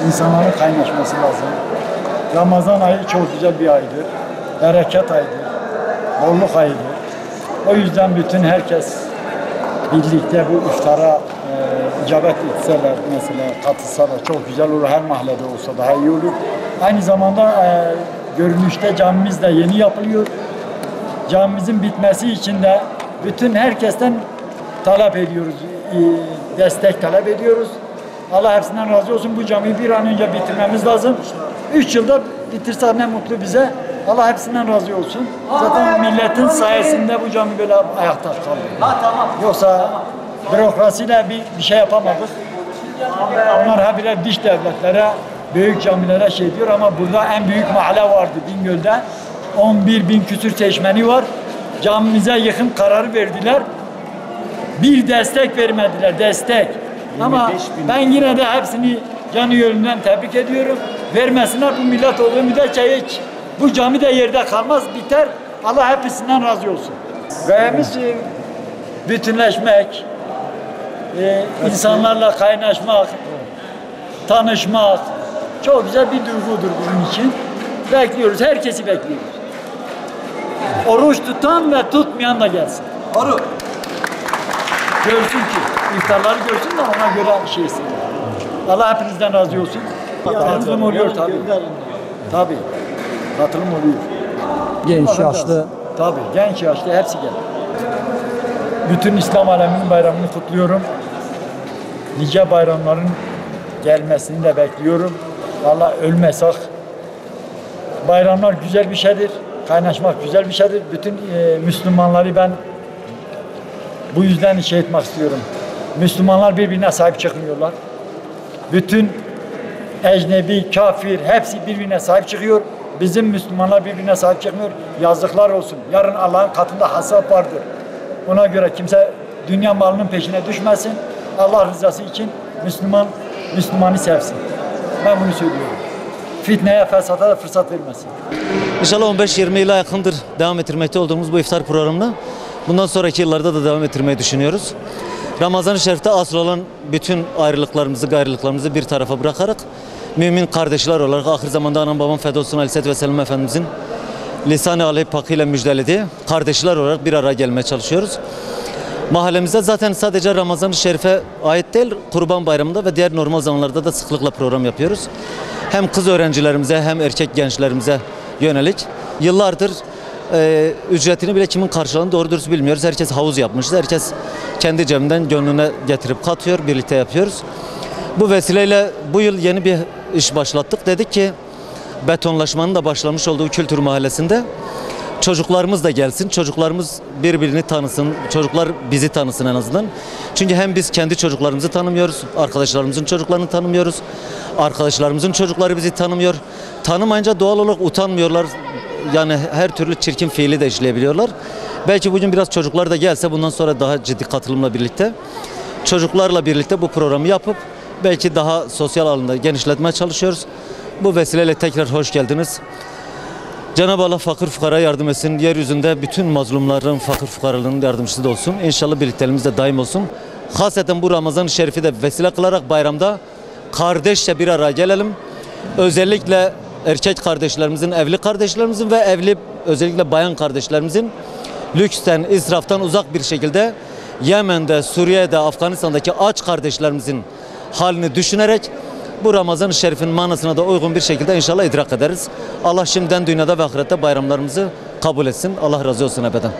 insanların kaynaşması lazım. Ramazan ayı çok güzel bir aydır. Bereket ayıdır. Bolluk ayıdır. O yüzden bütün herkes birlikte bu iftara icabet etseler, mesela katılsalar çok güzel olur. Her mahallede olsa daha iyi olur. Aynı zamanda görünüşte camimiz de yeni yapılıyor. Camimizin bitmesi için de bütün herkesten talep ediyoruz, destek talep ediyoruz. Allah hepsinden razı olsun. Bu camiyi bir an önce bitirmemiz lazım. 3 yılda bitirsek ne mutlu bize. Allah hepsinden razı olsun. Zaten milletin sayesinde bu cami böyle ayakta kaldı. Yoksa bürokrasiyle bir şey yapamadık. Onlar habire dış devletlere, büyük camilere şey diyor ama burada en büyük mahalle vardı Bingöl'de. 11.000 küsür seçmeni var. Camimize yıkım kararı verdiler. Bir destek vermediler, destek. Ama ben yine de hepsini canı gönülden tebrik ediyorum. Vermesinler, bu millet olduğu müddetçe hiç bu cami de yerde kalmaz, biter. Allah hepsinden razı olsun. Gayemiz bütünleşmek, insanlarla kaynaşmak, tanışmak çok güzel bir duygudur bizim için. Bekliyoruz, herkesi bekliyoruz. Oruç tutan ve tutmayan da gelsin. Oruç. Görsün ki, iftarları görsün de ona göre şeysin. Allah hepinizden razı olsun. Katılım oluyor tabii. Tabii. Katılım oluyor. Genç, yaşlı. Tabii, genç, yaşlı hepsi gel. Bütün İslam aleminin bayramını kutluyorum. Nice bayramların gelmesini de bekliyorum. Vallahi ölmesek. Bayramlar güzel bir şeydir. Kaynaşmak güzel bir şeydir. Bütün Müslümanları ben bu yüzden şey etmek istiyorum. Müslümanlar birbirine sahip çıkmıyorlar. Bütün ecnebi, kafir hepsi birbirine sahip çıkıyor. Bizim Müslümanlar birbirine sahip çıkmıyor. Yazıklar olsun. Yarın Allah'ın katında hesap vardır. Ona göre kimse dünya malının peşine düşmesin. Allah rızası için Müslümanı sevsin. Ben bunu söylüyorum. Fitneye, fesata da fırsat vermesin. İnşallah 15-20 yıla yakındır devam ettirmekte olduğumuz bu iftar programını bundan sonraki yıllarda da devam ettirmeyi düşünüyoruz. Ramazan-ı Şerif'te asıl olan bütün ayrılıklarımızı, gayrılıklarımızı bir tarafa bırakarak mümin kardeşler olarak ahir zamanda anam babam feda olsun Aleyhisselatü Vesselam Efendimizin lisan-ı aleyh pakıyla müjdelediği kardeşler olarak bir araya gelmeye çalışıyoruz. Mahallemizde zaten sadece Ramazan-ı Şerif'e ait değil, Kurban Bayramı'nda ve diğer normal zamanlarda da sıklıkla program yapıyoruz. Hem kız öğrencilerimize hem erkek gençlerimize yönelik. Yıllardır ücretini bile kimin karşılığını doğru dürüst bilmiyoruz. Herkes havuz yapmışız. Herkes kendi cebinden gönlüne getirip katıyor, birlikte yapıyoruz. Bu vesileyle bu yıl yeni bir iş başlattık. Dedik ki betonlaşmanın da başlamış olduğu Kültür Mahallesi'nde çocuklarımız da gelsin. Çocuklarımız birbirini tanısın. Çocuklar bizi tanısın en azından. Çünkü hem biz kendi çocuklarımızı tanımıyoruz. Arkadaşlarımızın çocuklarını tanımıyoruz. Arkadaşlarımızın çocukları bizi tanımıyor. Tanımayınca doğal olarak utanmıyorlar. Yani her türlü çirkin fiili de işleyebiliyorlar. Belki bugün biraz çocuklar da gelse bundan sonra daha ciddi katılımla birlikte çocuklarla birlikte bu programı yapıp belki daha sosyal alanda genişletmeye çalışıyoruz. Bu vesileyle tekrar hoş geldiniz. Cenab-ı Allah fakir fukara yardım etsin. Yeryüzünde bütün mazlumların, fakir fukaralığının yardımcısı da olsun. İnşallah birlikteliğimiz de daim olsun. Hasreten bu Ramazan-ı Şerif'i de vesile kılarak bayramda kardeşçe bir araya gelelim. Özellikle erkek kardeşlerimizin, evli kardeşlerimizin ve evli özellikle bayan kardeşlerimizin lüksten, israftan uzak bir şekilde Yemen'de, Suriye'de, Afganistan'daki aç kardeşlerimizin halini düşünerek bu Ramazan-ı Şerif'in manasına da uygun bir şekilde inşallah idrak ederiz. Allah şimdiden dünyada ve ahirette bayramlarımızı kabul etsin. Allah razı olsun ebeden.